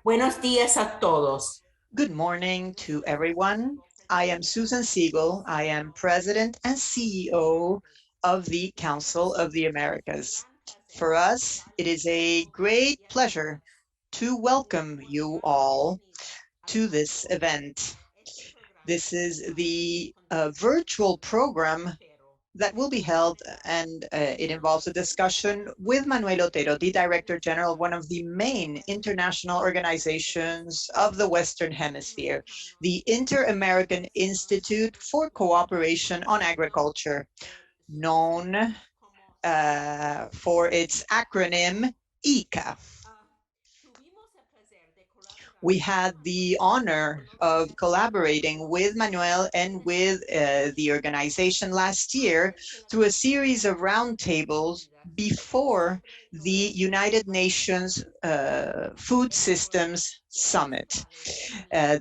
Buenos días a todos. Good morning to everyone. I am Susan Segal. I am President and CEO of the Council of the Americas. For us, it is a great pleasure to welcome you all to this event. This is the virtual program that will be held, and it involves a discussion with Manuel Otero, the Director General of one of the main international organizations of the Western Hemisphere, the Inter-American Institute for Cooperation on Agriculture, known for its acronym IICA. We had the honor of collaborating with Manuel and with the organization last year through a series of roundtables before the United Nations Food Systems Summit.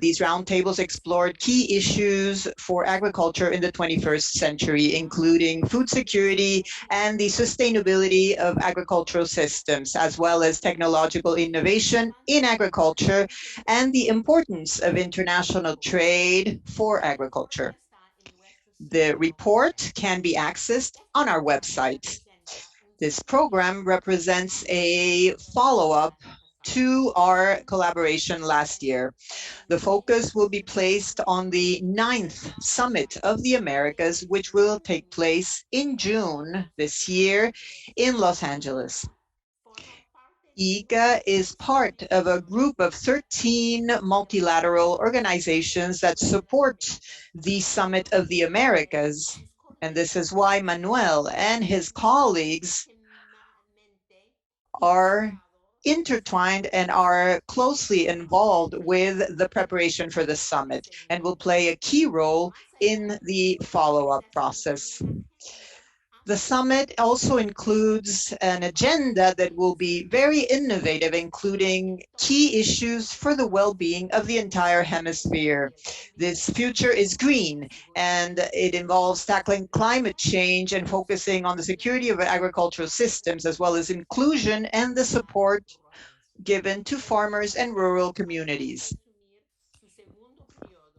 These roundtables explored key issues for agriculture in the 21st century, including food security and the sustainability of agricultural systems, as well as technological innovation in agriculture and the importance of international trade for agriculture. The report can be accessed on our website. This program represents a follow-up to our collaboration last year. The focus will be placed on the 9th Summit of the Americas, which will take place in June this year in Los Angeles. IICA is part of a group of 13 multilateral organizations that support the Summit of the Americas. And this is why Manuel and his colleagues are intertwined and are closely involved with the preparation for the summit and will play a key role in the follow-up process. The summit also includes an agenda that will be very innovative, including key issues for the well-being of the entire hemisphere. This future is green, and it involves tackling climate change and focusing on the security of agricultural systems, as well as inclusion and the support given to farmers and rural communities.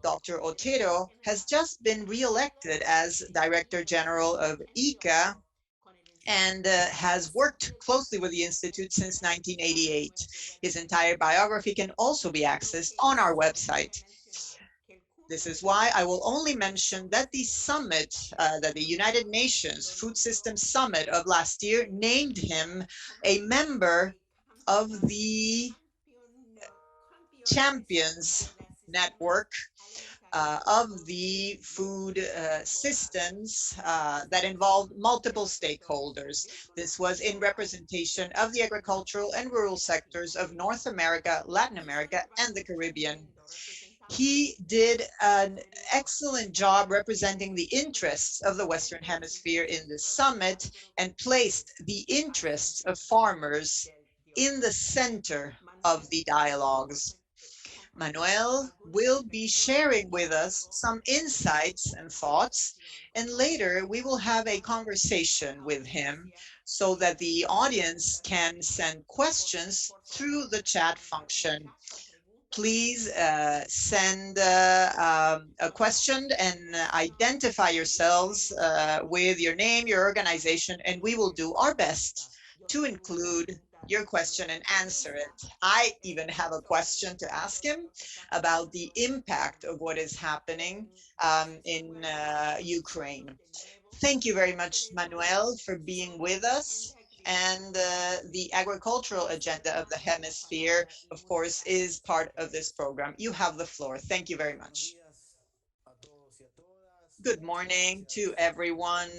Dr. Otero has just been re-elected as Director General of IICA and has worked closely with the Institute since 1988. His entire biography can also be accessed on our website. This is why I will only mention that the summit, that the United Nations Food Systems Summit of last year named him a member of the Champions Network of the food systems that involved multiple stakeholders. This was in representation of the agricultural and rural sectors of North America, Latin America, and the Caribbean. He did an excellent job representing the interests of the Western Hemisphere in the summit and placed the interests of farmers in the center of the dialogues. Manuel will be sharing with us some insights and thoughts, and later we will have a conversation with him so that the audience can send questions through the chat function. Please send a question and identify yourselves with your name, your organization, and we will do our best to include your question and answer it. I even have a question to ask him about the impact of what is happening in Ukraine. Thank you very much, Manuel, for being with us. And the agricultural agenda of the hemisphere, of course, is part of this program. You have the floor. Thank you very much. Good morning to everyone.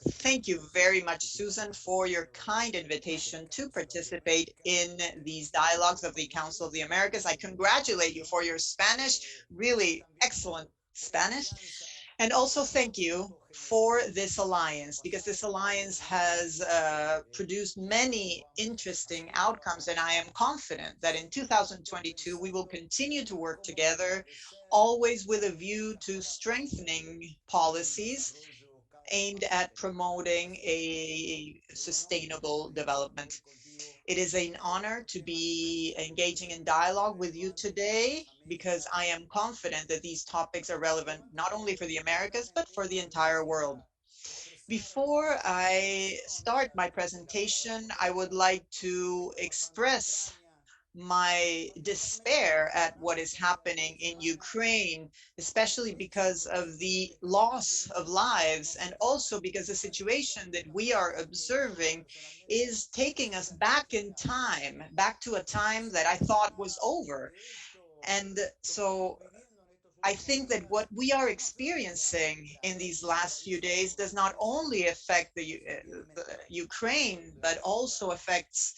Thank you very much, Susan, for your kind invitation to participate in these dialogues of the Council of the Americas. I congratulate you for your Spanish, really excellent Spanish. And also thank you for this alliance, because this alliance has produced many interesting outcomes. And I am confident that in 2022, we will continue to work together, always with a view to strengthening policies aimed at promoting a sustainable development. It is an honor to be engaging in dialogue with you today because I am confident that these topics are relevant not only for the Americas, but for the entire world. Before I start my presentation, I would like to express my despair at what is happening in Ukraine, especially because of the loss of lives and also because the situation that we are observing is taking us back in time, back to a time that I thought was over. And so I think that what we are experiencing in these last few days does not only affect the Ukraine, but also affects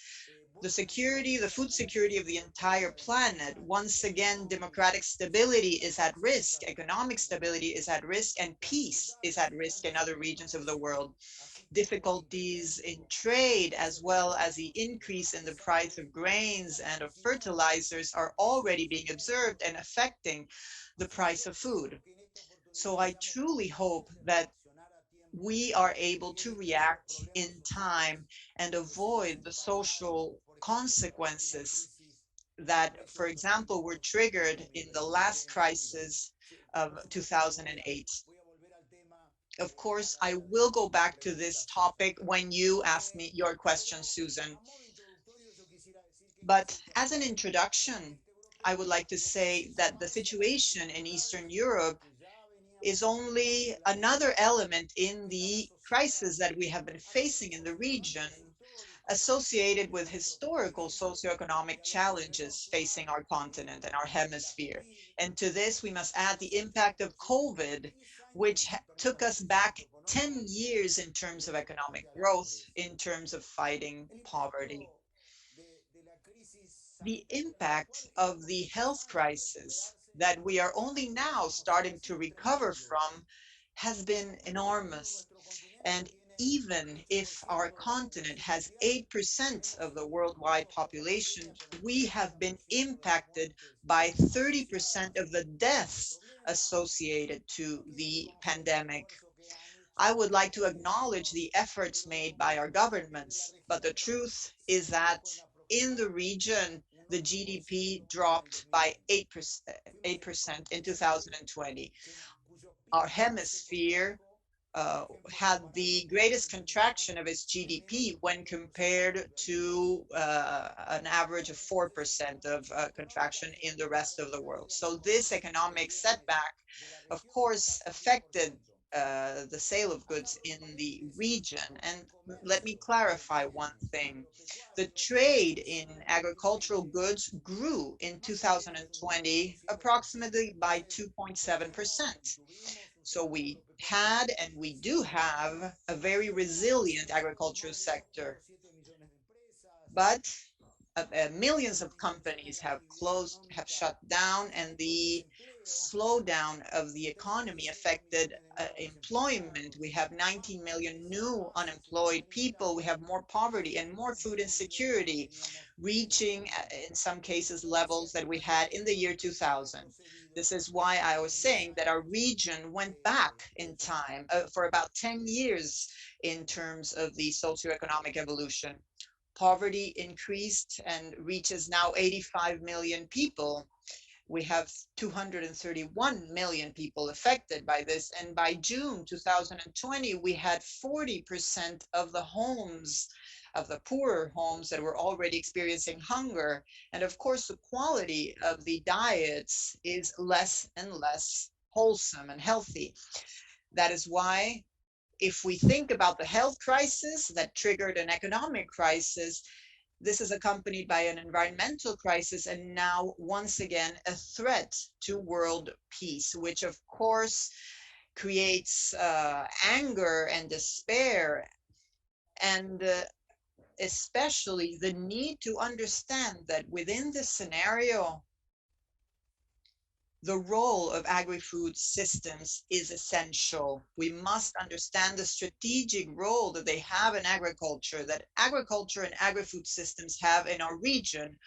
the security, the food security of the entire planet. Once again, democratic stability is at risk, economic stability is at risk, and peace is at risk in other regions of the world. Difficulties in trade, as well as the increase in the price of grains and of fertilizers, are already being observed and affecting the price of food. So I truly hope that we are able to react in time and avoid the social consequences that, for example, were triggered in the last crisis of 2008. Of course, I will go back to this topic when you ask me your question, Susan. But as an introduction, I would like to say that the situation in Eastern Europe is only another element in the crisis that we have been facing in the region, associated with historical socioeconomic challenges facing our continent and our hemisphere. And to this, we must add the impact of COVID, which took us back 10 years in terms of economic growth, in terms of fighting poverty. The impact of the health crisis that we are only now starting to recover from has been enormous. And even if our continent has 8% of the worldwide population, we have been impacted by 30% of the deaths associated to the pandemic. I would like to acknowledge the efforts made by our governments, but the truth is that in the region, the GDP dropped by 8% in 2020. Our hemisphere had the greatest contraction of its GDP when compared to an average of 4% of contraction in the rest of the world. So this economic setback, of course, affected the sale of goods in the region. And let me clarify one thing. The trade in agricultural goods grew in 2020 approximately by 2.7%. So we had and we do have a very resilient agricultural sector. But millions of companies have closed, have shut down, and the slowdown of the economy affected employment. We have 19 million new unemployed people. We have more poverty and more food insecurity, reaching in some cases levels that we had in the year 2000. This is why I was saying that our region went back in time for about 10 years in terms of the socioeconomic evolution. Poverty increased and reaches now 85 million people. We have 231 million people affected by this. And by June 2020, we had 40% of the homes, of the poorer homes, that were already experiencing hunger. And of course, the quality of the diets is less and less wholesome and healthy. That is why if we think about the health crisis that triggered an economic crisis, this is accompanied by an environmental crisis and now once again a threat to world peace, which of course creates anger and despair, and especially the need to understand that within this scenario, the role of agri-food systems is essential. We must understand the strategic role that they have in agriculture, that agriculture and agri-food systems have in our region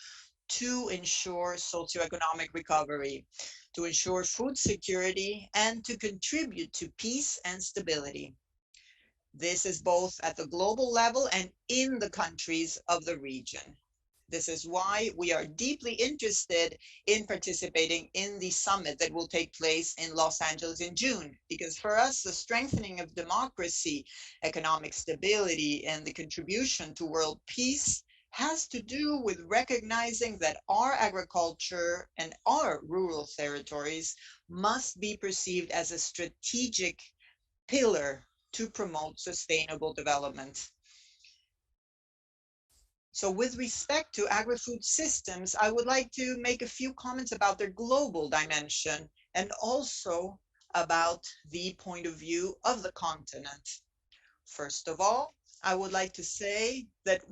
to ensure socioeconomic recovery, to ensure food security, and to contribute to peace and stability. This is both at the global level and in the countries of the region. This is why we are deeply interested in participating in the summit that will take place in Los Angeles in June, because for us, the strengthening of democracy, economic stability, and the contribution to world peace has to do with recognizing that our agriculture and our rural territories must be perceived as a strategic pillar to promote sustainable development. So with respect to agri-food systems, I would like to make a few comments about their global dimension and also about the point of view of the continent. First of all, I would like to say that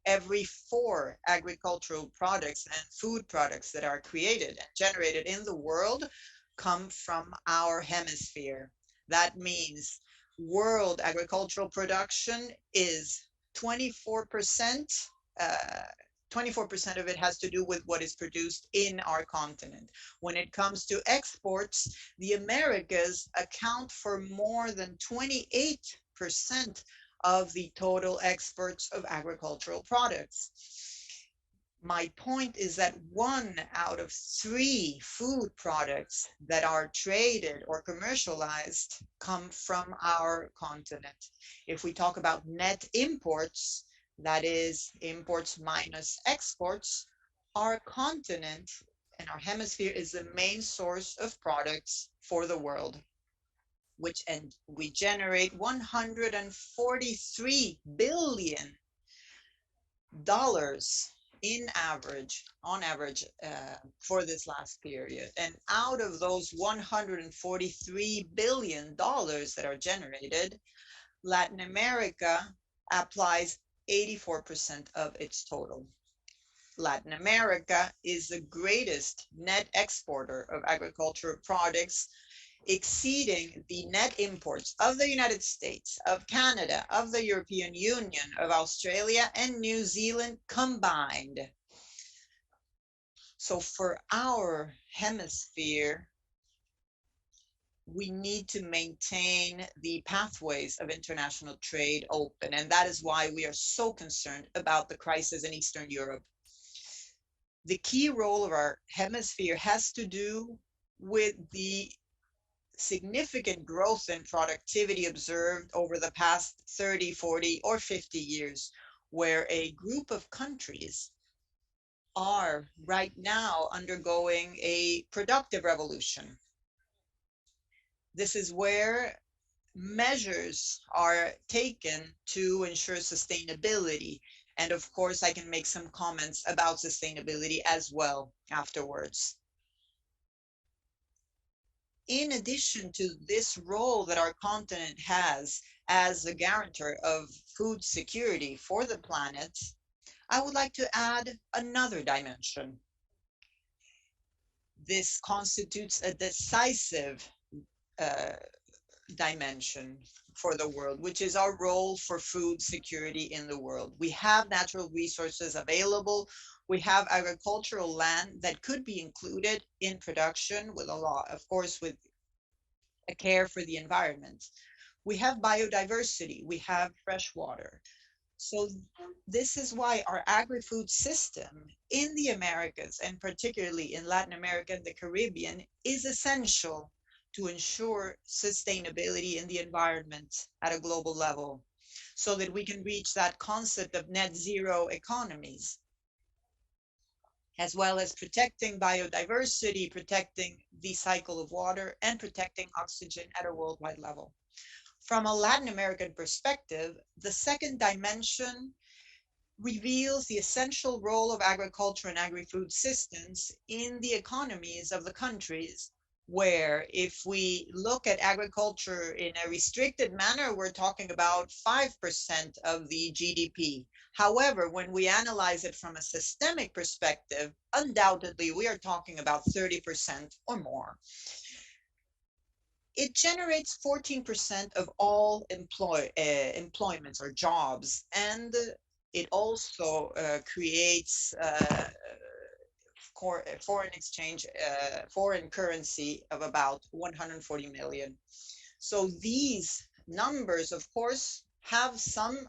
every 4 agricultural products and food products that are created and generated in the world come from our hemisphere. That means world agricultural production is 24%. 24% of it has to do with what is produced in our continent. When it comes to exports, the Americas account for more than 28% of the total exports of agricultural products. My point is that 1 out of 3 food products that are traded or commercialized come from our continent. If we talk about net imports, that is imports minus exports, our continent and our hemisphere is the main source of products for the world, and we generate $143 billion on average for this last period. And out of those $143 billion that are generated, Latin America applies 84% of its total. Latin America is the greatest net exporter of agricultural products, exceeding the net imports of the United States, of Canada, of the European Union, of Australia, and New Zealand combined. So for our hemisphere, we need to maintain the pathways of international trade open, and that is why we are so concerned about the crisis in Eastern Europe. The key role of our hemisphere has to do with the significant growth in productivity observed over the past 30, 40, or 50 years, where a group of countries are right now undergoing a productive revolution. This is where measures are taken to ensure sustainability. And of course, I can make some comments about sustainability as well afterwards. In addition to this role that our continent has as a guarantor of food security for the planet, I would like to add another dimension. This constitutes a decisive dimension for the world, which is our role for food security in the world. We have natural resources available. We have agricultural land that could be included in production with a lot, of course, with a care for the environment. We have biodiversity. We have fresh water. So this is why our agri-food system in the Americas, and particularly in Latin America and the Caribbean, is essential to ensure sustainability in the environment at a global level, so that we can reach that concept of net zero economies, as well as protecting biodiversity, protecting the cycle of water, and protecting oxygen at a worldwide level. From a Latin American perspective, the second dimension reveals the essential role of agriculture and agri-food systems in the economies of the countries, where if we look at agriculture in a restricted manner, we're talking about 5% of the GDP. However, when we analyze it from a systemic perspective, undoubtedly we are talking about 30% or more. It generates 14% of all employments or jobs, and it also creates foreign currency of about 140 million. So these numbers, of course, have some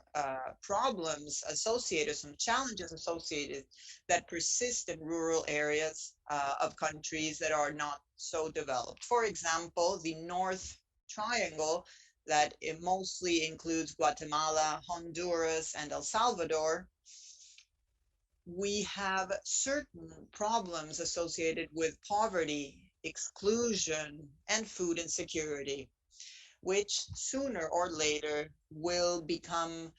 problems associated, some challenges associated that persist in rural areas of countries that are not so developed. For example, the North Triangle that it mostly includes Guatemala, Honduras, and El Salvador, we have certain problems associated with poverty, exclusion, and food insecurity, which sooner or later will become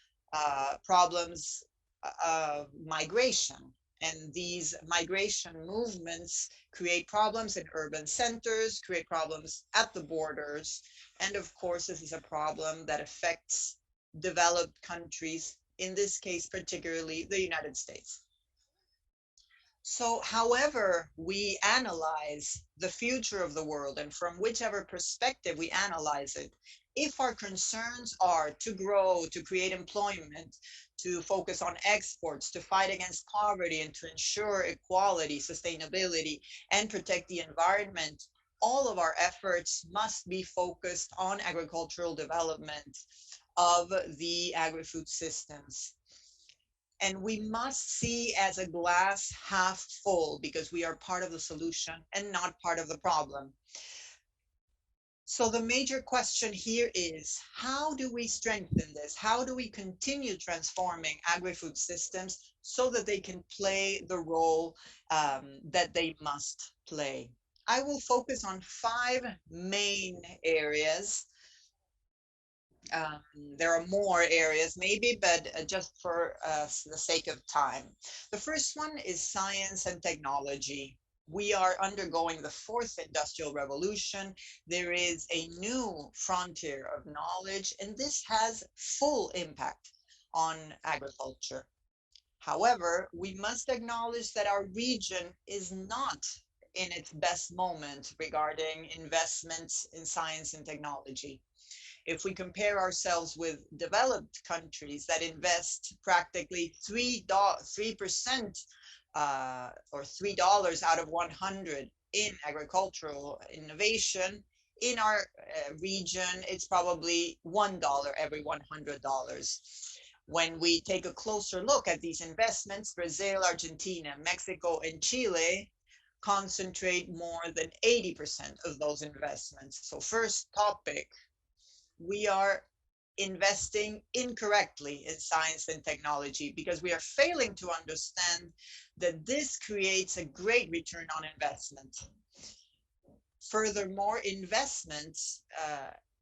problems of migration. And these migration movements create problems in urban centers, create problems at the borders. And of course, this is a problem that affects developed countries, in this case, particularly the United States. So, however we analyze the future of the world and from whichever perspective we analyze it, if our concerns are to grow, to create employment, to focus on exports, to fight against poverty, and to ensure equality, sustainability, and protect the environment, all of our efforts must be focused on agricultural development of the agri-food systems. And we must see as a glass half full because we are part of the solution and not part of the problem. So the major question here is, how do we strengthen this? How do we continue transforming agri-food systems so that they can play the role that they must play? I will focus on 5 main areas. There are more areas maybe, but just for the sake of time. The first one is science and technology. We are undergoing the 4th industrial revolution. There is a new frontier of knowledge, and this has full impact on agriculture. However, we must acknowledge that our region is not in its best moment regarding investments in science and technology. If we compare ourselves with developed countries that invest practically 3% or $3 out of 100 in agricultural innovation, in our region, it's probably $1 every $100. When we take a closer look at these investments, Brazil, Argentina, Mexico, and Chile concentrate more than 80% of those investments. So first topic, we are investing incorrectly in science and technology because we are failing to understand that this creates a great return on investment. Furthermore, investments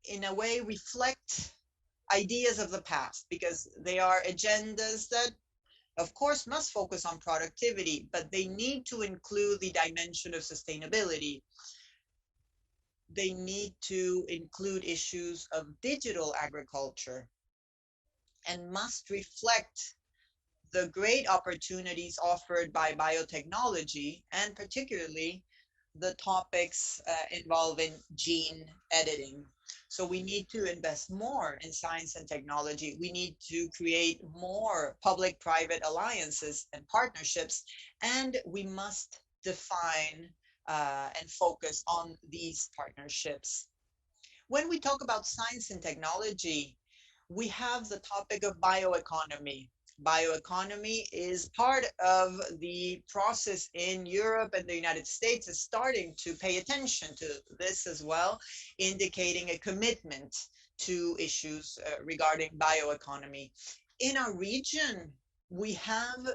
in a way reflect ideas of the past because they are agendas that of course must focus on productivity, but they need to include the dimension of sustainability. They need to include issues of digital agriculture and must reflect the great opportunities offered by biotechnology and particularly the topics involving gene editing. So we need to invest more in science and technology. We need to create more public-private alliances and partnerships, and we must define and focus on these partnerships. When we talk about science and technology, we have the topic of bioeconomy. Bioeconomy is part of the process in Europe, and the United States is starting to pay attention to this as well, indicating a commitment to issues regarding bioeconomy. In our region, we have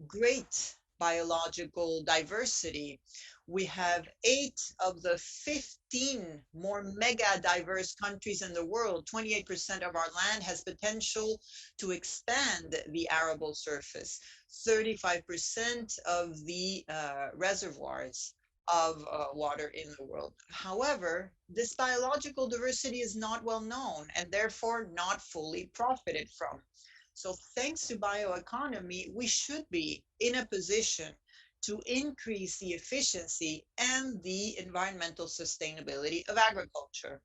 great biological diversity. We have 8 of the 15 more mega diverse countries in the world. 28% of our land has potential to expand the arable surface. 35% of the reservoirs of water in the world. However, this biological diversity is not well known and therefore not fully profited from. So thanks to bioeconomy, we should be in a position to increase the efficiency and the environmental sustainability of agriculture.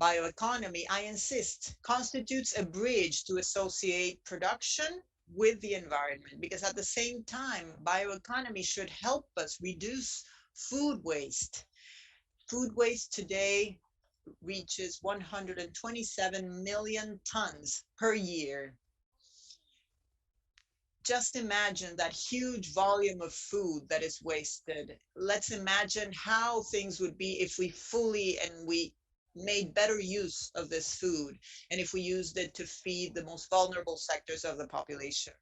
Bioeconomy, I insist, constitutes a bridge to associate production with the environment, because at the same time, bioeconomy should help us reduce food waste. Food waste today reaches 127 million tons per year. Just imagine that huge volume of food that is wasted. Let's imagine how things would be if we fully and we made better use of this food, and if we used it to feed the most vulnerable sectors of the population.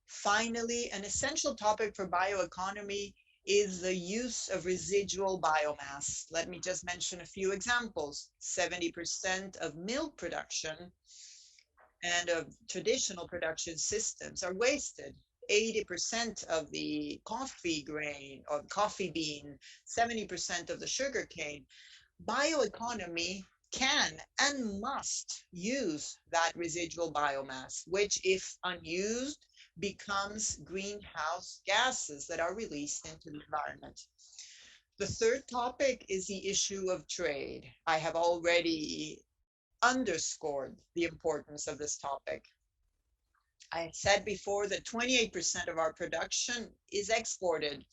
Finally, an essential topic for bioeconomy is the use of residual biomass. Let me just mention a few examples. 70% of milk production and of traditional production systems are wasted. 80% of the coffee grain or coffee bean, 70% of the sugar cane. Bioeconomy can and must use that residual biomass, which, if unused, becomes greenhouse gases that are released into the environment. The third topic is the issue of trade. I have already underscored the importance of this topic. I said before that 28% of our production is exported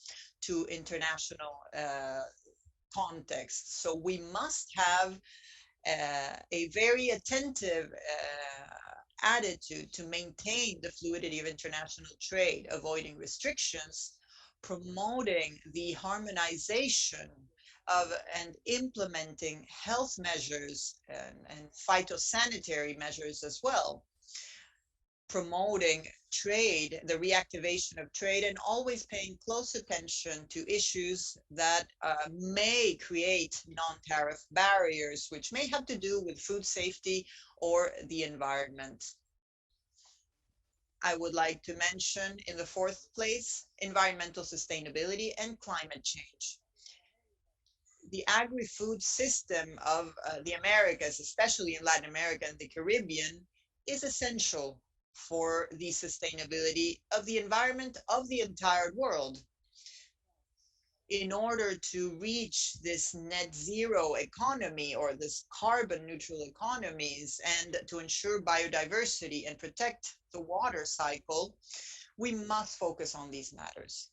to international context. So we must have a very attentive attitude to maintain the fluidity of international trade, avoiding restrictions, promoting the harmonization of and implementing health measures and phytosanitary measures as well, promoting trade, the reactivation of trade, and always paying close attention to issues that may create non-tariff barriers, which may have to do with food safety or the environment. I would like to mention, in the fourth place, environmental sustainability and climate change. The agri-food system of the Americas, especially in Latin America and the Caribbean, is essential for the sustainability of the environment of the entire world. In order to reach this net zero economy or this carbon neutral economies and to ensure biodiversity and protect the water cycle, we must focus on these matters.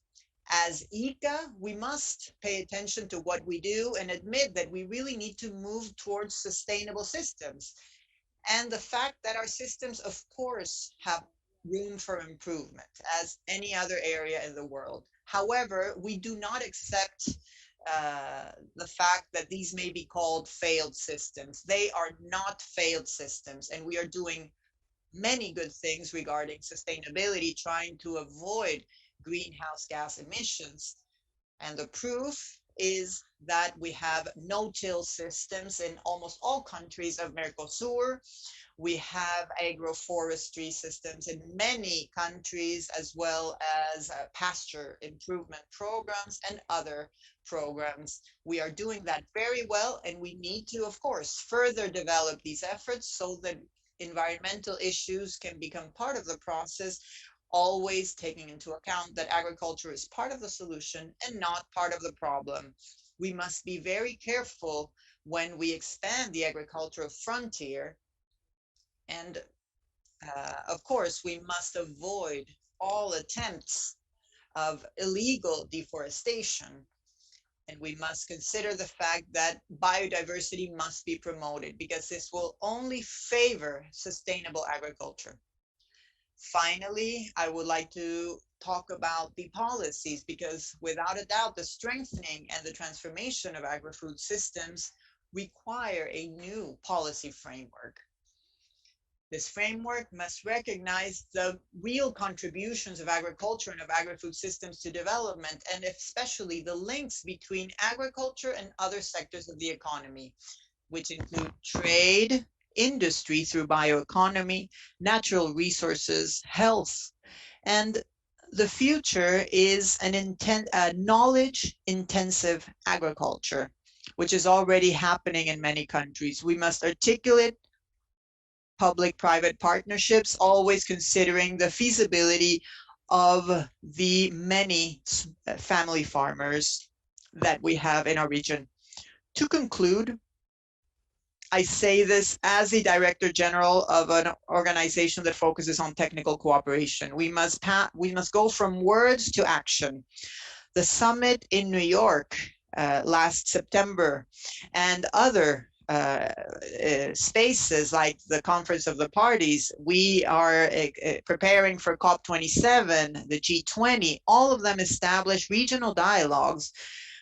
As IICA, we must pay attention to what we do and admit that we really need to move towards sustainable systems, and the fact that our systems, of course, have room for improvement as any other area in the world. However, we do not accept the fact that these may be called failed systems. They are not failed systems, and we are doing many good things regarding sustainability, trying to avoid greenhouse gas emissions. And the proof is that we have no-till systems in almost all countries of Mercosur. We have agroforestry systems in many countries, as well as pasture improvement programs and other programs. We are doing that very well, and we need to, of course, further develop these efforts so that environmental issues can become part of the process, always taking into account that agriculture is part of the solution and not part of the problem. We must be very careful when we expand the agricultural frontier. And of course, we must avoid all attempts of illegal deforestation. And we must consider the fact that biodiversity must be promoted, because this will only favor sustainable agriculture. Finally, I would like to talk about the policies, because without a doubt, the strengthening and the transformation of agri-food systems require a new policy framework. This framework must recognize the real contributions of agriculture and of agri-food systems to development, and especially the links between agriculture and other sectors of the economy, which include trade, industry through bioeconomy, natural resources, health. And the future is a knowledge-intensive agriculture, which is already happening in many countries. We must articulate public-private partnerships, always considering the feasibility of the many family farmers that we have in our region. To conclude, I say this as the Director General of an organization that focuses on technical cooperation. We must go from words to action. The summit in New York last September and other spaces like the Conference of the Parties. We are preparing for COP27, the G20. All of them established regional dialogues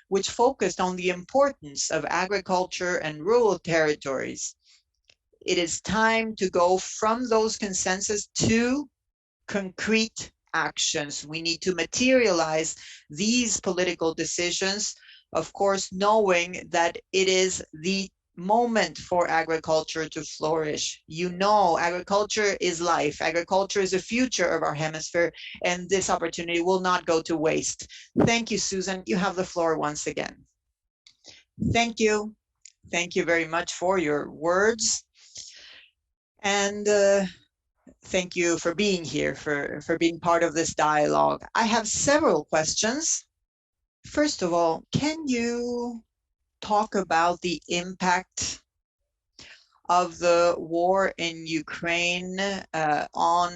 which focused on the importance of agriculture and rural territories. It is time to go from those consensus to concrete actions. We need to materialize these political decisions, of course, knowing that it is the moment for agriculture to flourish. You know, agriculture is life. Agriculture is the future of our hemisphere, and this opportunity will not go to waste. Thank you, Susan. You have the floor once again. Thank you. Thank you very much for your words. And thank you for being here, for being part of this dialogue. I have several questions. First of all, can you talk about the impact of the war in Ukraine on,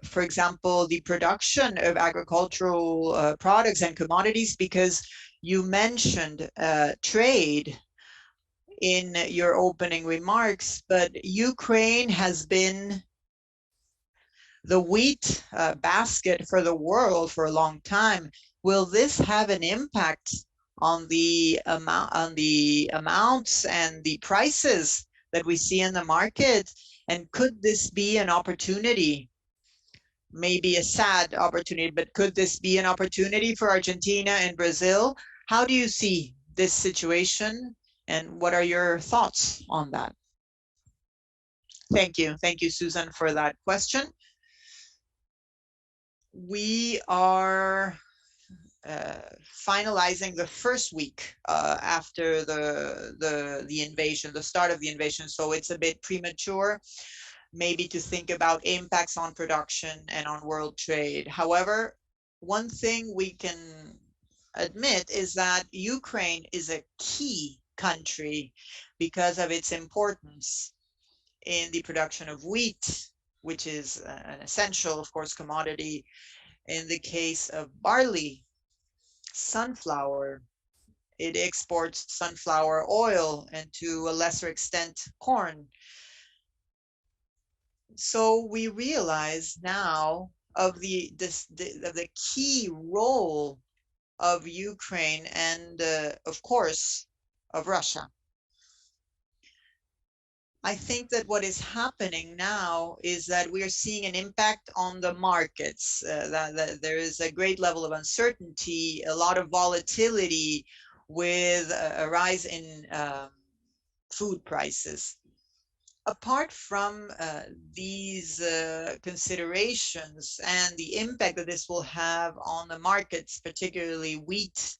for example, the production of agricultural products and commodities? Because you mentioned trade in your opening remarks, but Ukraine has been the wheat basket for the world for a long time. Will this have an impact on the amounts and the prices that we see in the market? And could this be an opportunity? Maybe a sad opportunity, but could this be an opportunity for Argentina and Brazil? How do you see this situation, and what are your thoughts on that? Thank you, Susan, for that question. We are finalizing the first week after the invasion, the start of the invasion. So it's a bit premature, maybe, to think about impacts on production and on world trade. However, one thing we can admit is that Ukraine is a key country because of its importance in the production of wheat, which is an essential, of course, commodity. In the case of barley, sunflower, it exports sunflower oil, and to a lesser extent, corn. So we realize now of the key role of Ukraine and, of course, of Russia. I think that what is happening now is that we are seeing an impact on the markets, that there is a great level of uncertainty, a lot of volatility with a rise in food prices. Apart from these considerations and the impact that this will have on the markets, particularly wheat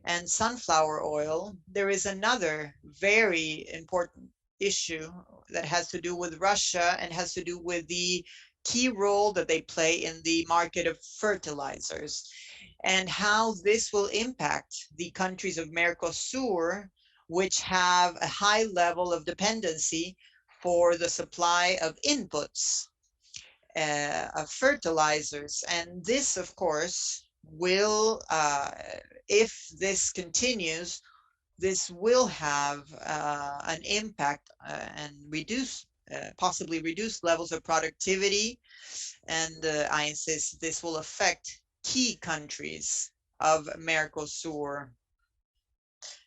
and sunflower oil, there is another very important issue that has to do with Russia and has to do with the key role that they play in the market of fertilizers, and how this will impact the countries of Mercosur, which have a high level of dependency for the supply of inputs, of fertilizers. And this, of course, will, if this continues, this will have an impact and possibly reduce levels of productivity. And I insist this will affect key countries of Mercosur.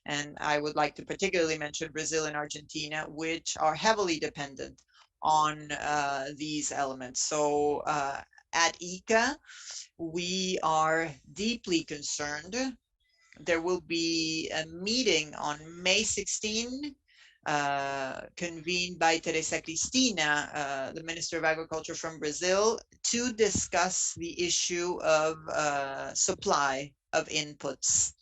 And I would like to particularly mention Brazil and Argentina, which are heavily dependent on these elements. So at IICA, we are deeply concerned. There will be a meeting on May 16, convened by Teresa Cristina, the Minister of Agriculture from Brazil, to discuss the issue of supply of inputs.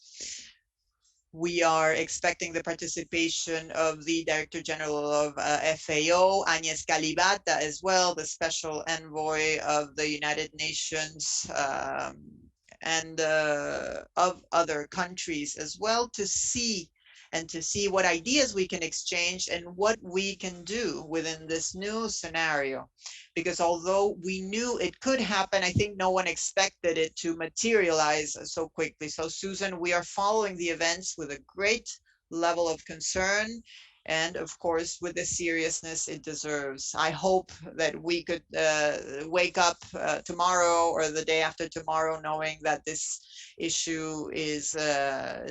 We are expecting the participation of the Director General of FAO, Agnes Calibata, as well, the Special Envoy of the United Nations, and of other countries as well, to see what ideas we can exchange and what we can do within this new scenario. Because although we knew it could happen, I think no one expected it to materialize so quickly. So Susan, we are following the events with a great level of concern, and of course with the seriousness it deserves. I hope that we could wake up tomorrow or the day after tomorrow knowing that this issue is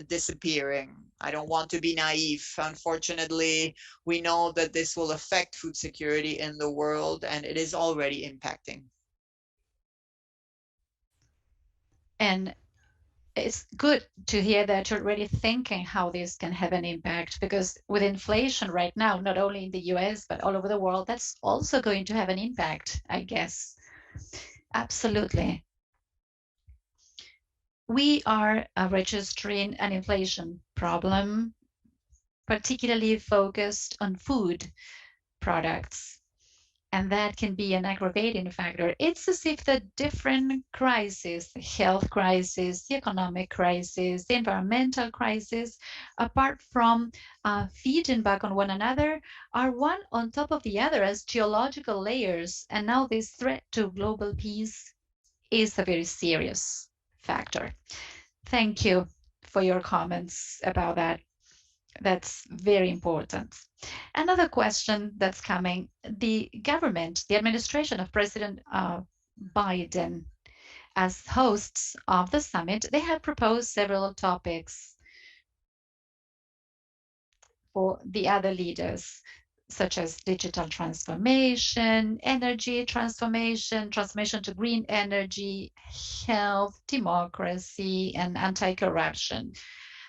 disappearing. I don't want to be naive. Unfortunately, we know that this will affect food security in the world, and it is already impacting. And it's good to hear that you're already thinking how this can have an impact, because with inflation right now, not only in the US, but all over the world, that's also going to have an impact, I guess. Absolutely. We are registering an inflation problem, particularly focused on food products. And that can be an aggravating factor. It's as if the different crises, the health crisis, the economic crisis, the environmental crisis, apart from feeding back on one another, are one on top of the other as geological layers. And now this threat to global peace is a very serious factor. Thank you for your comments about that. That's very important. Another question that's coming, the government, the administration of President Biden, as hosts of the summit, they have proposed several topics for the other leaders, such as digital transformation, energy transformation, transformation to green energy, health, democracy, and anti-corruption.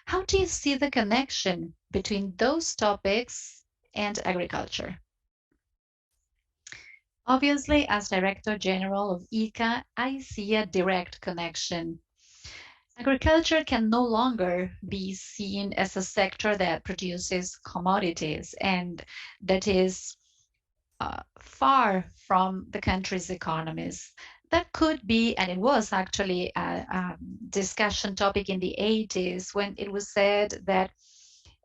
How do you see the connection between those topics and agriculture? Obviously, as Director General of IICA, I see a direct connection. Agriculture can no longer be seen as a sector that produces commodities and that is far from the country's economies. That could be, and it was actually a discussion topic in the 80s when it was said that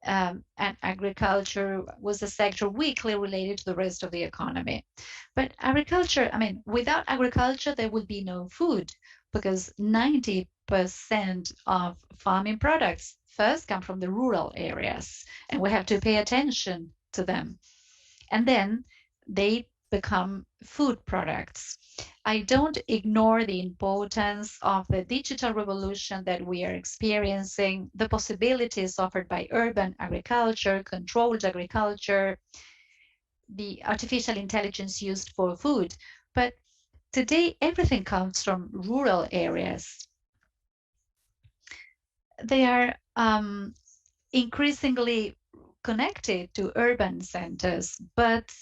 and agriculture was a sector weakly related to the rest of the economy. But agriculture, I mean, without agriculture, there would be no food because 90% of farming products first come from the rural areas, and we have to pay attention to them. And then they become food products. I don't ignore the importance of the digital revolution that we are experiencing, the possibilities offered by urban agriculture, controlled agriculture, the artificial intelligence used for food. But today, everything comes from rural areas. They are increasingly connected to urban centers, but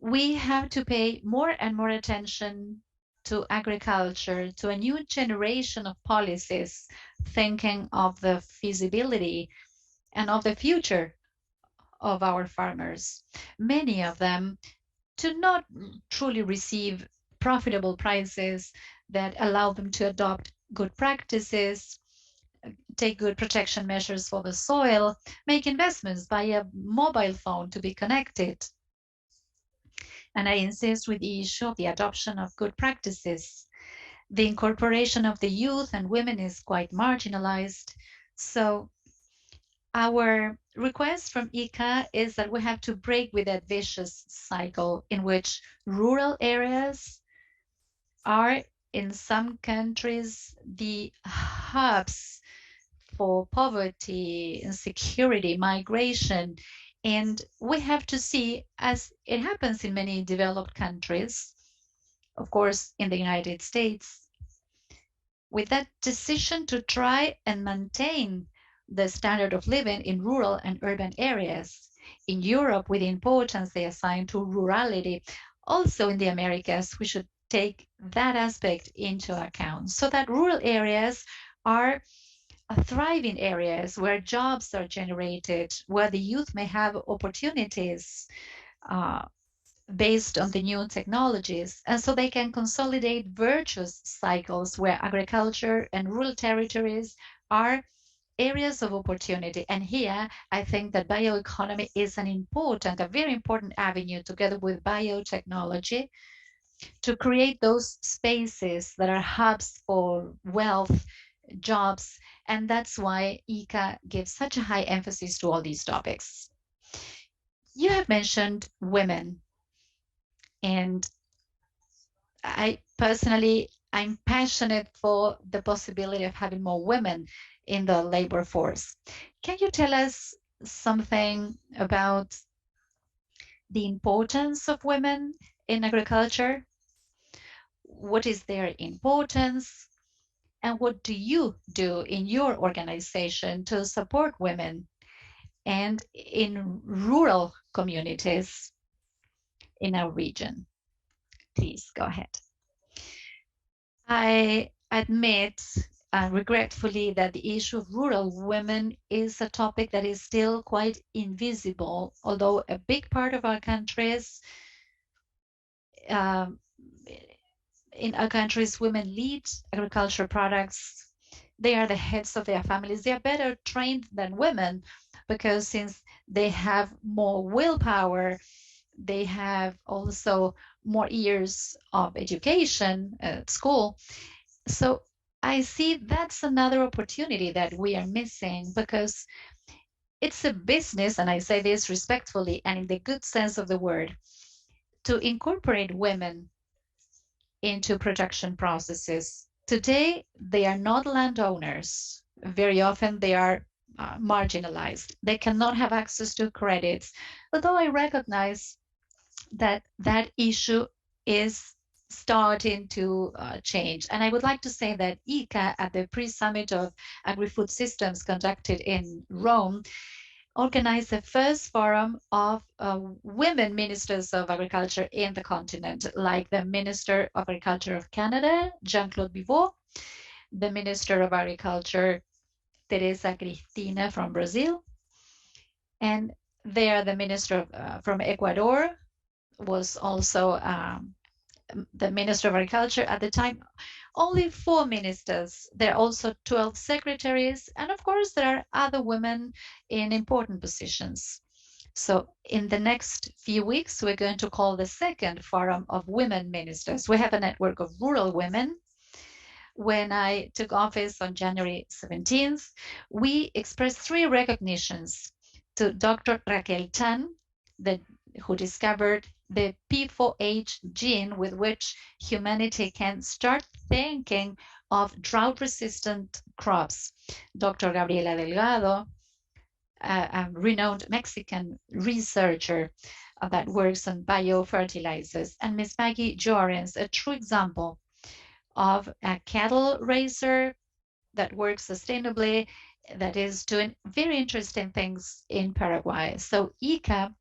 we have to pay more and more attention to agriculture, to a new generation of policies, thinking of the feasibility and of the future of our farmers. Many of them do not truly receive profitable prices that allow them to adopt good practices, take good protection measures for the soil, make investments, buy a mobile phone to be connected. And I insist with the issue of the adoption of good practices. The incorporation of the youth and women is quite marginalized. So our request from IICA is that we have to break with that vicious cycle in which rural areas are in some countries the hubs for poverty, insecurity, migration. And we have to see, as it happens in many developed countries, of course, in the United States, with that decision to try and maintain the standard of living in rural and urban areas. In Europe, with the importance they assign to rurality, also in the Americas, we should take that aspect into account so that rural areas are thriving areas where jobs are generated, where the youth may have opportunities uh, based on the new technologies. And so they can consolidate virtuous cycles where agriculture and rural territories are areas of opportunity. And here, I think that bioeconomy is a very important avenue together with biotechnology to create those spaces that are hubs for wealth, jobs, and that's why IICA gives such a high emphasis to all these topics. You have mentioned women, and I personally, I'm passionate for the possibility of having more women in the labor force. Can you tell us something about the importance of women in agriculture? What is their importance? And what do you do in your organization to support women and in rural communities in our region? Please go ahead. I admit regretfully that the issue of rural women is a topic that is still quite invisible, although a big part of our countries, um, in our countries, women lead agricultural products. They are the heads of their families. They are better trained than women because since they have more willpower, they have also more years of education at school. So I see that's another opportunity that we are missing because it's a business, and I say this respectfully and in the good sense of the word, to incorporate women into production processes. Today, they are not landowners. Very often, they are marginalized. They cannot have access to credits. Although I recognize that that issue is starting to change. And I would like to say that IICA at the pre-summit of agri-food systems conducted in Rome organized the first forum of women ministers of agriculture in the continent, like the Minister of Agriculture of Canada, Jean-Claude Biveau, the Minister of Agriculture, Teresa Cristina from Brazil, and there the Minister from Ecuador was also the Minister of Agriculture at the time. Only 4 ministers. There are also 12 secretaries. And of course, there are other women in important positions. So in the next few weeks, we're going to call the second Forum of Women Ministers. We have a network of rural women. When I took office on January 17th, we expressed 3 recognitions to Dr. Raquel Chan, who discovered the P4H gene with which humanity can start thinking of drought-resistant crops. Dr. Gabriela Delgado, a renowned Mexican researcher that works on biofertilizers, and Ms. Maggie Jorens, a true example of a cattle raiser that works sustainably, that is doing very interesting things in Paraguay. So IICA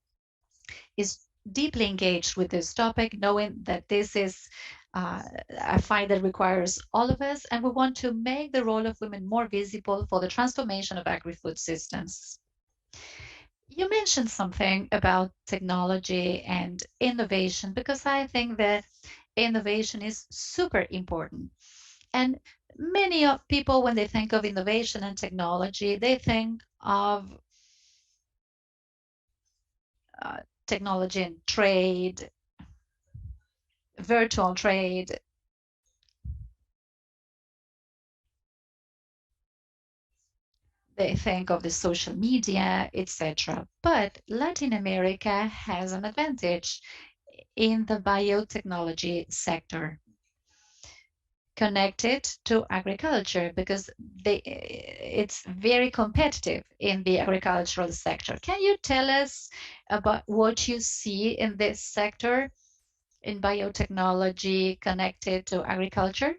is deeply engaged with this topic, knowing that this is a fight that requires all of us, and we want to make the role of women more visible for the transformation of agri-food systems. You mentioned something about technology and innovation, because I think that innovation is super important. And many of people, when they think of innovation and technology, they think of technology and trade, virtual trade. They think of the social media, etc. But Latin America has an advantage in the biotechnology sector connected to agriculture because it's very competitive in the agricultural sector. Can you tell us about what you see in this sector in biotechnology connected to agriculture?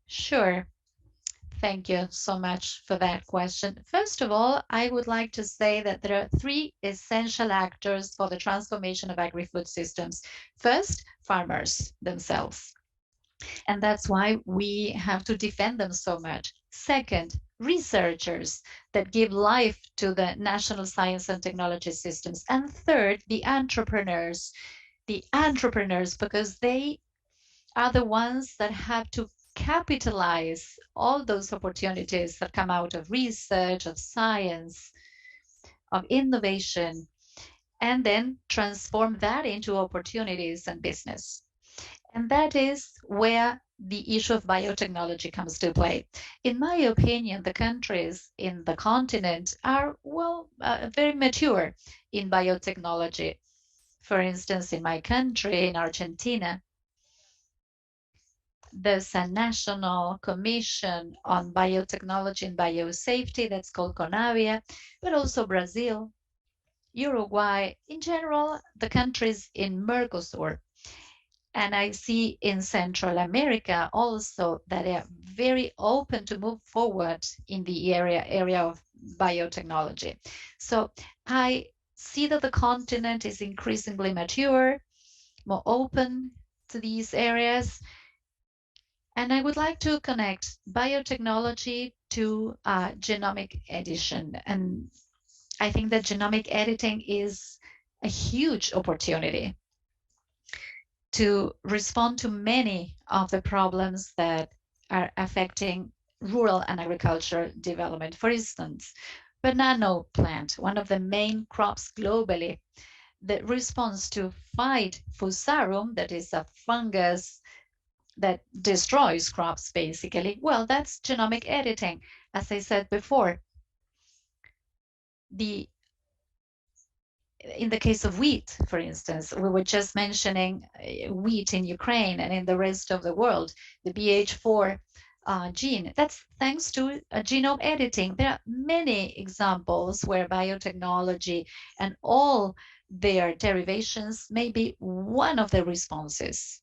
Sure. Thank you so much for that question. First of all, I would like to say that there are 3 essential actors for the transformation of agri-food systems. First, farmers themselves. And that's why we have to defend them so much. Second, researchers that give life to the national science and technology systems. And third, the entrepreneurs. The entrepreneurs, because they are the ones that have to capitalize all those opportunities that come out of research, of science, of innovation, and then transform that into opportunities and business. And that is where the issue of biotechnology comes to play. In my opinion, the countries in the continent are, well, very mature in biotechnology. For instance, in my country, in Argentina, there's a national commission on biotechnology and biosafety that's called CONAVIA, but also Brazil, Uruguay, in general, the countries in Mercosur. And I see in Central America also that they are very open to move forward in the area of biotechnology. So I see that the continent is increasingly mature, more open to these areas. And I would like to connect biotechnology to genomic edition. And I think that genomic editing is a huge opportunity to respond to many of the problems that are affecting rural and agricultural development. For instance, banana plant, one of the main crops globally, that responds to fight fusarium, that is a fungus that destroys crops basically. Well, that's genomic editing. As I said before, the in the case of wheat, for instance, we were just mentioning wheat in Ukraine and in the rest of the world, the BH4 gene. That's thanks to genome editing. There are many examples where biotechnology and all their derivations may be one of the responses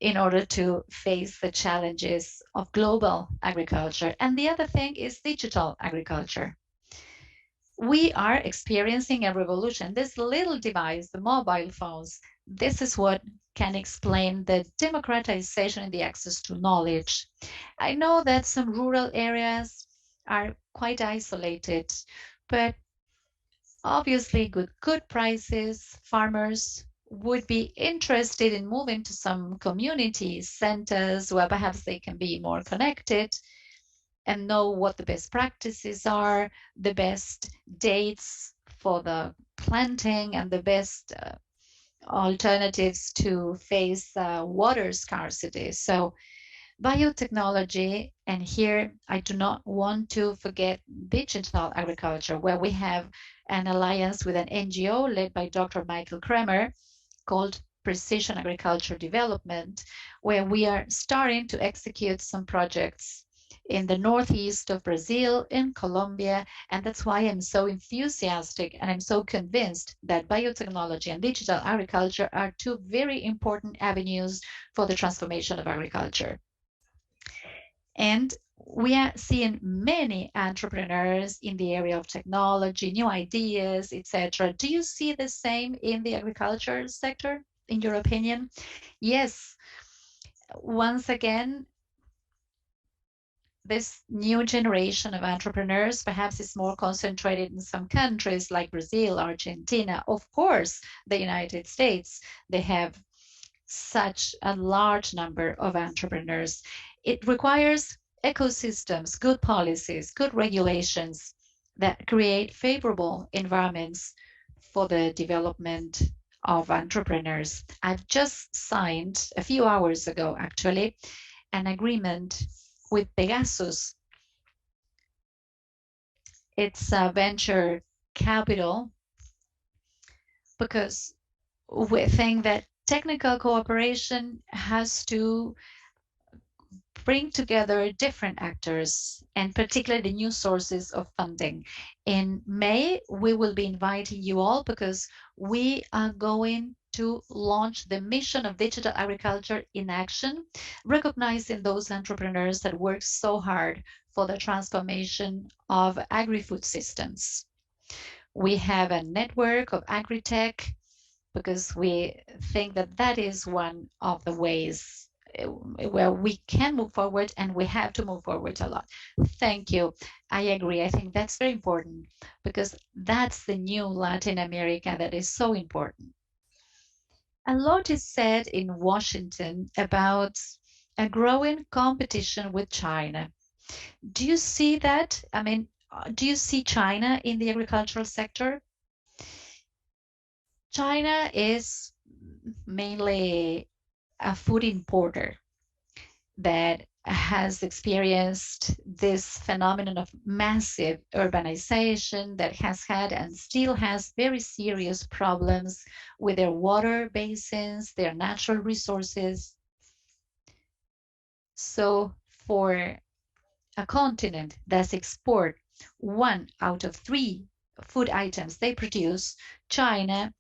in order to face the challenges of global agriculture. And the other thing is digital agriculture. We are experiencing a revolution. This little device, the mobile phones, this is what can explain the democratization in the access to knowledge. I know that some rural areas are quite isolated, but obviously with good prices, farmers would be interested in moving to some community centers where perhaps they can be more connected and know what the best practices are, the best dates for the planting, and the best alternatives to face water scarcity. So biotechnology, and here I do not want to forget digital agriculture, where we have an alliance with an NGO led by Dr. Michael Kremer called Precision Agriculture Development, where we are starting to execute some projects in the northeast of Brazil, in Colombia, and that's why I'm so enthusiastic and I'm so convinced that biotechnology and digital agriculture are two very important avenues for the transformation of agriculture. And we are seeing many entrepreneurs in the area of technology, new ideas, etc. Do you see the same in the agriculture sector, in your opinion? Yes. Once again, this new generation of entrepreneurs perhaps is more concentrated in some countries like Brazil, Argentina, of course, the United States. They have such a large number of entrepreneurs. It requires ecosystems, good policies, good regulations that create favorable environments for the development of entrepreneurs. I've just signed a few hours ago, actually, an agreement with Pegasus. It's a venture capital because we think that technical cooperation has to bring together different actors and particularly the new sources of funding. In May, we will be inviting you all because we are going to launch the mission of digital agriculture in action, recognizing those entrepreneurs that work so hard for the transformation of agri-food systems. We have a network of agri-tech because we think that that is one of the ways where we can move forward, and we have to move forward a lot. Thank you. I agree. I think that's very important because that's the new Latin America that is so important. A lot is said in Washington about a growing competition with China. Do you see that? I mean, do you see China in the agricultural sector? China is mainly a food importer that has experienced this phenomenon of massive urbanization, that has had and still has very serious problems with their water basins, their natural resources. So for a continent that export 1 out of 3 food items they produce, China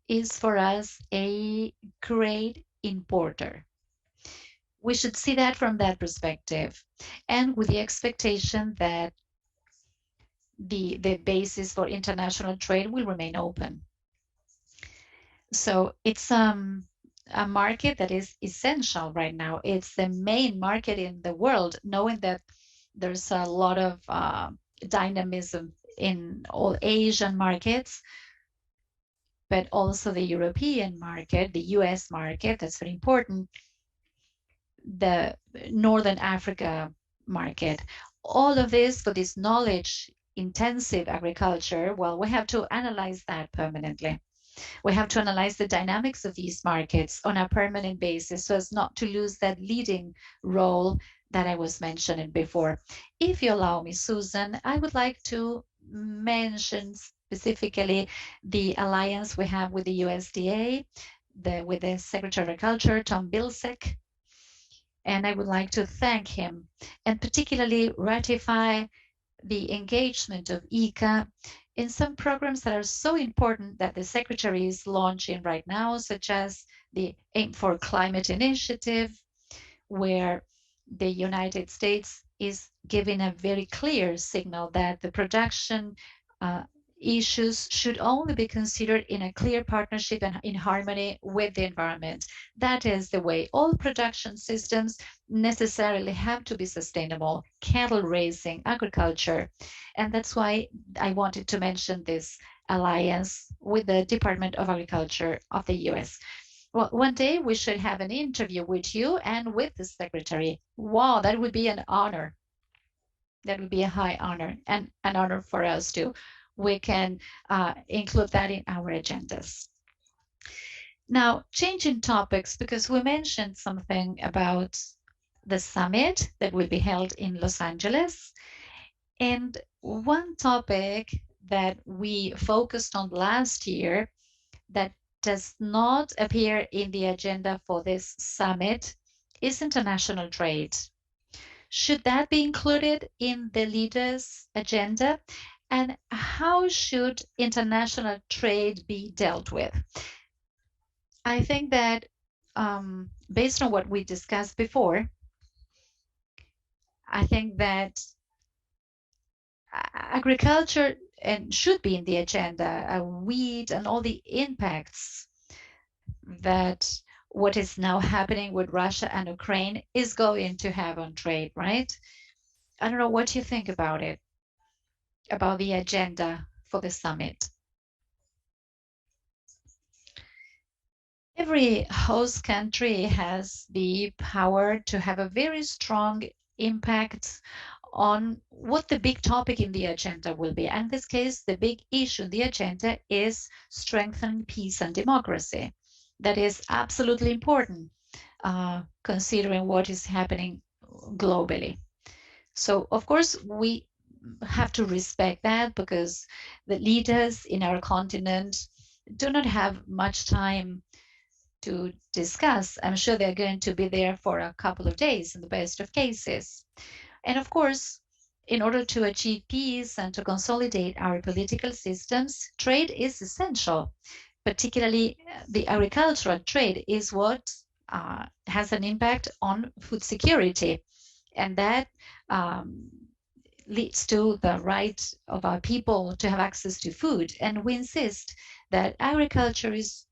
is for us a great importer. We should see that from that perspective, and with the expectation that the basis for international trade will remain open. So it's a market that is essential right now. It's the main market in the world, knowing that there's a lot of dynamism in all Asian markets, but also the European market, the US market, that's very important, the Northern Africa market. All of this for this knowledge intensive agriculture, well, we have to analyze that permanently. We have to analyze the dynamics of these markets on a permanent basis so as not to lose that leading role that I was mentioning before. If you allow me, Susan, I would like to mention specifically the alliance we have with the USDA, with the Secretary of Agriculture, Tom Vilsack, and I would like to thank him and particularly ratify the engagement of IICA in some programs that are so important that the Secretary is launching right now, such as the Aim for Climate Initiative, where the United States is giving a very clear signal that the production issues should only be considered in a clear partnership and in harmony with the environment. That is the way. All production systems necessarily have to be sustainable: cattle raising, agriculture. And that's why I wanted to mention this alliance with the Department of Agriculture of the US. Well, one day we should have an interview with you and with the secretary. Wow, that would be an honor. That would be a high honor and an honor for us too. We can include that in our agendas. Now, changing topics, because we mentioned something about the summit that will be held in Los Angeles. And one topic that we focused on last year that does not appear in the agenda for this summit is international trade. Should that be included in the leaders' agenda? And how should international trade be dealt with? I think that based on what we discussed before, I think that agriculture and should be in the agenda, wheat and all the impacts that what is now happening with Russia and Ukraine is going to have on trade, right? I don't know what you think about it, about the agenda for the summit. Every host country has the power to have a very strong impact on what the big topic in the agenda will be. And in this case, the big issue in the agenda is strengthening peace and democracy. That is absolutely important, considering what is happening globally. So, of course, we have to respect that because the leaders in our continent do not have much time to discuss. I'm sure they're going to be there for a couple of days in the best of cases. And of course, in order to achieve peace and to consolidate our political systems, trade is essential. Particularly the agricultural trade is what has an impact on food security. And that leads to the right of our people to have access to food. And we insist that agriculture is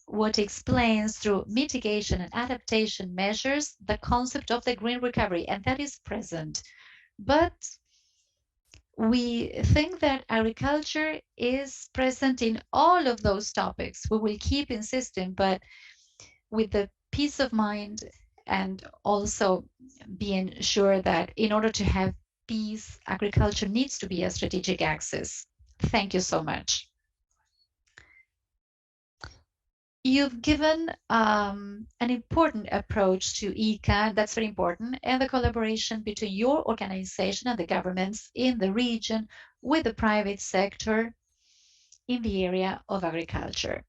what explains through mitigation and adaptation measures the concept of the green recovery, and that is present. But we think that agriculture is present in all of those topics. We will keep insisting, but with the peace of mind and also being sure that in order to have peace, agriculture needs to be a strategic axis. Thank you so much. You've given an important approach to IICA, that's very important, and the collaboration between your organization and the governments in the region with the private sector in the area of agriculture.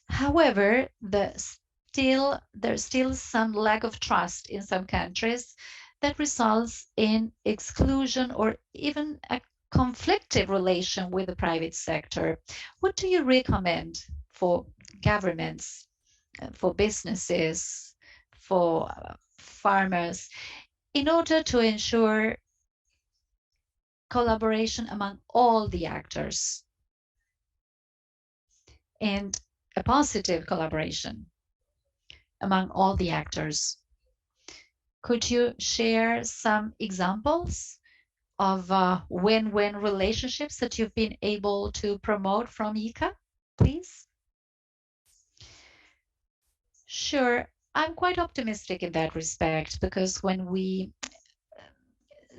However, there's still some lack of trust in some countries that results in exclusion or even a conflicted relation with the private sector. What do you recommend for governments, for businesses, for farmers, in order to ensure collaboration among all the actors and a positive collaboration among all the actors? Could you share some examples of win-win relationships that you've been able to promote from IICA, please? Sure. I'm quite optimistic in that respect, because when we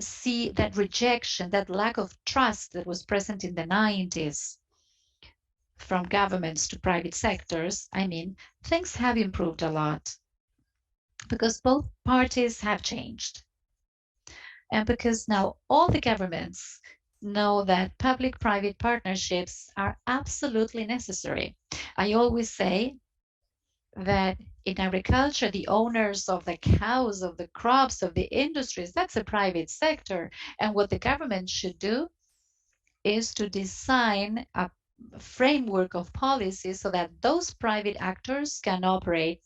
see that rejection, that lack of trust that was present in the 90s from governments to private sectors, I mean, things have improved a lot because both parties have changed. And because now all the governments know that public-private partnerships are absolutely necessary. I always say that in agriculture, the owners of the cows, of the crops, of the industries, that's the private sector. And what the government should do is to design a framework of policy so that those private actors can operate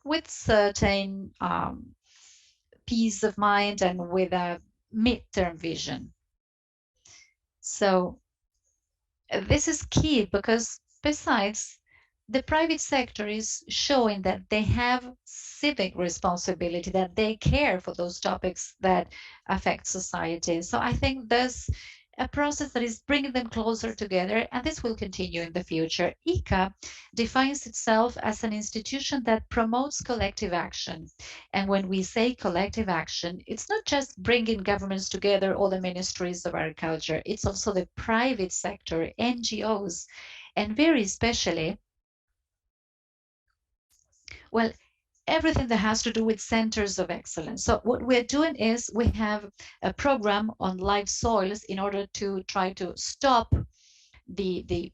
with certain peace of mind and with a midterm vision. So this is key, because besides, the private sector is showing that they have civic responsibility, that they care for those topics that affect society. So I think there's a process that is bringing them closer together, and this will continue in the future. IICA defines itself as an institution that promotes collective action. And when we say collective action, it's not just bringing governments together, all the ministries of agriculture, it's also the private sector, NGOs, and very especially, well, everything that has to do with centers of excellence. So what we're doing is we have a program on live soils in order to try to stop the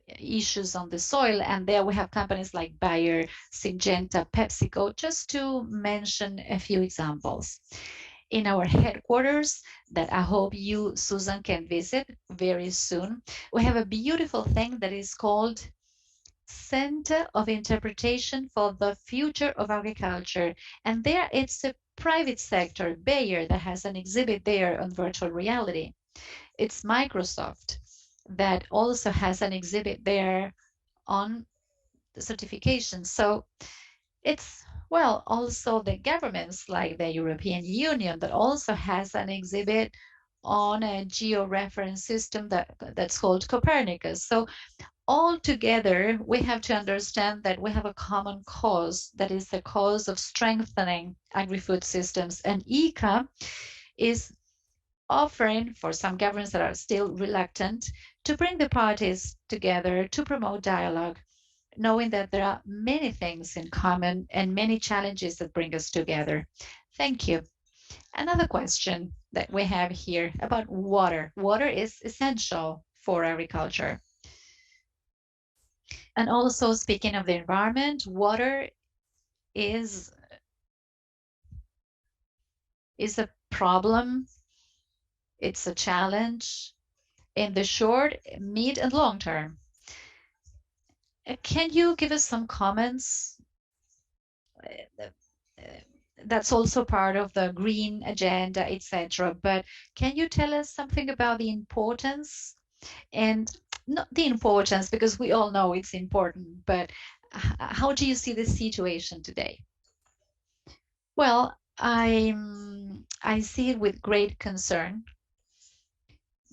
issues on the soil. And there we have companies like Bayer, Syngenta, PepsiCo, just to mention a few examples. In our headquarters that I hope you, Susan, can visit very soon, we have a beautiful thing that is called Center of Interpretation for the Future of Agriculture. And there it's the private sector, Bayer, that has an exhibit there on virtual reality. It's Microsoft that also has an exhibit there on the certification. So it's, well, also the governments like the European Union that also has an exhibit on a geo-reference system that's called Copernicus. So all together, we have to understand that we have a common cause, that is the cause of strengthening agri-food systems. And IICA is offering, for some governments that are still reluctant, to bring the parties together to promote dialogue, knowing that there are many things in common and many challenges that bring us together. Thank you. Another question that we have here about water. Water is essential for agriculture. And also, speaking of the environment, water is a problem. It's a challenge in the short, mid, and long term. Can you give us some comments? That's also part of the green agenda, etc. But can you tell us something about the importance, and not the importance because we all know it's important, but how do you see the situation today? Well, I see it with great concern.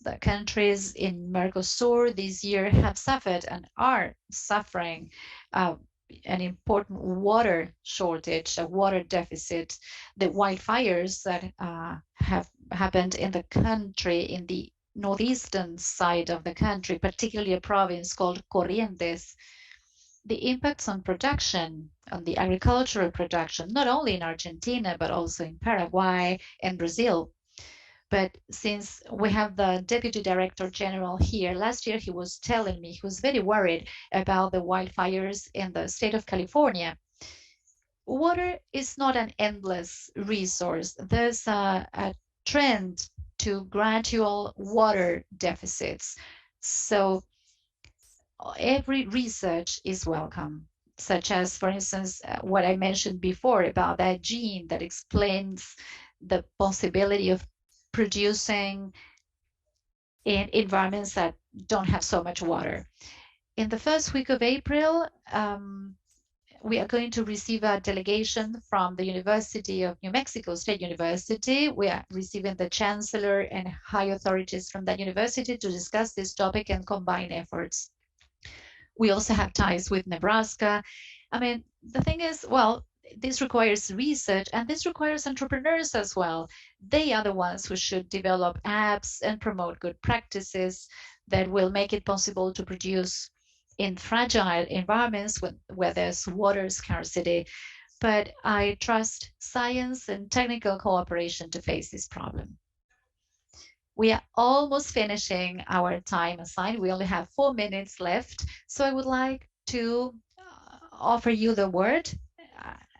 The countries in Mercosur this year have suffered and are suffering an important water shortage, a water deficit. The wildfires that have happened in the country, in the northeastern side of the country, particularly a province called Corrientes, the impacts on production, on the agricultural production, not only in Argentina, but also in Paraguay and Brazil. But since we have the Deputy Director General here, last year he was telling me he was very worried about the wildfires in the state of California. Water is not an endless resource. There's a trend to gradual water deficits. So every research is welcome, such as, for instance, what I mentioned before about that gene that explains the possibility of producing in environments that don't have so much water. In the first week of April, we are going to receive a delegation from the University of New Mexico State University. We are receiving the chancellor and high authorities from that university to discuss this topic and combine efforts. We also have ties with Nebraska. I mean, the thing is, well, this requires research and this requires entrepreneurs as well. They are the ones who should develop apps and promote good practices that will make it possible to produce in fragile environments where there's water scarcity. But I trust science and technical cooperation to face this problem. We are almost finishing our time assigned. We only have 4 minutes left. So I would like to offer you the word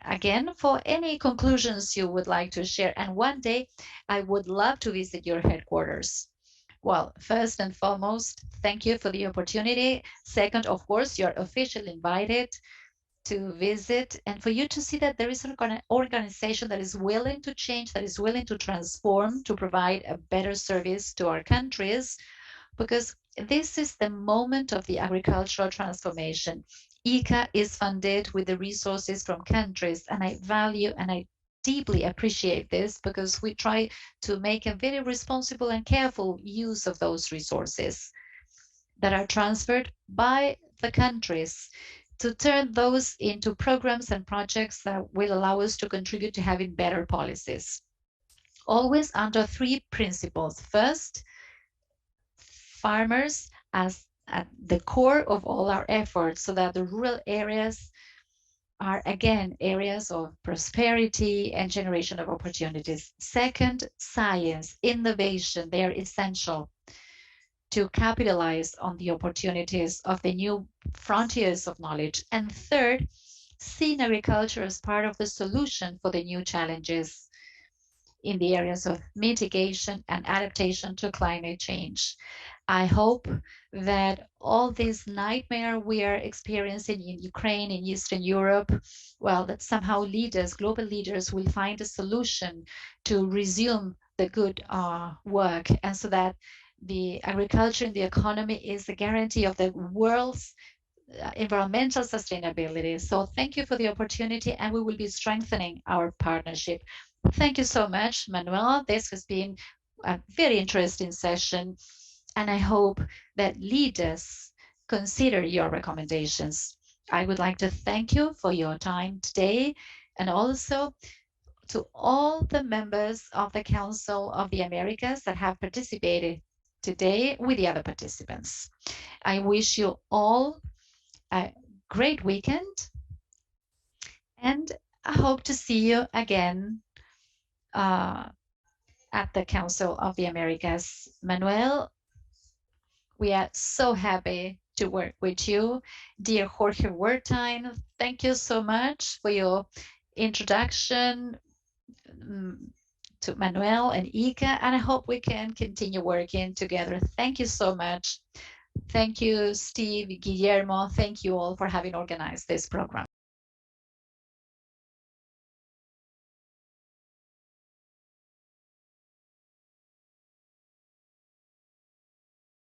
again for any conclusions you would like to share. And one day I would love to visit your headquarters. Well, first and foremost, thank you for the opportunity. Second, of course, you're officially invited to visit and for you to see that there is an organization that is willing to change, that is willing to transform, to provide a better service to our countries, because this is the moment of the agricultural transformation. IICA is funded with the resources from countries, and I value and I deeply appreciate this because we try to make a very responsible and careful use of those resources that are transferred by the countries to turn those into programs and projects that will allow us to contribute to having better policies. Always under 3 principles. First, farmers as at the core of all our efforts so that the rural areas are again areas of prosperity and generation of opportunities. Second, science, innovation, they are essential to capitalize on the opportunities of the new frontiers of knowledge. And third, seeing agriculture as part of the solution for the new challenges in the areas of mitigation and adaptation to climate change. I hope that all this nightmare we are experiencing in Ukraine, in Eastern Europe, well, that somehow leaders, global leaders, will find a solution to resume the good work, and so that the agriculture and the economy is a guarantee of the world's environmental sustainability. So thank you for the opportunity, and we will be strengthening our partnership. Thank you so much, Manuel. This has been a very interesting session, and I hope that leaders consider your recommendations. I would like to thank you for your time today, and also to all the members of the Council of the Americas that have participated today with the other participants. I wish you all a great weekend, and I hope to see you again at the Council of the Americas. Manuel, we are so happy to work with you. Dear Jorge Wertheim, thank you so much for your introduction to Manuel and IICA, and I hope we can continue working together. Thank you so much. Thank you, Steve, Guillermo. Thank you all for having organized this program.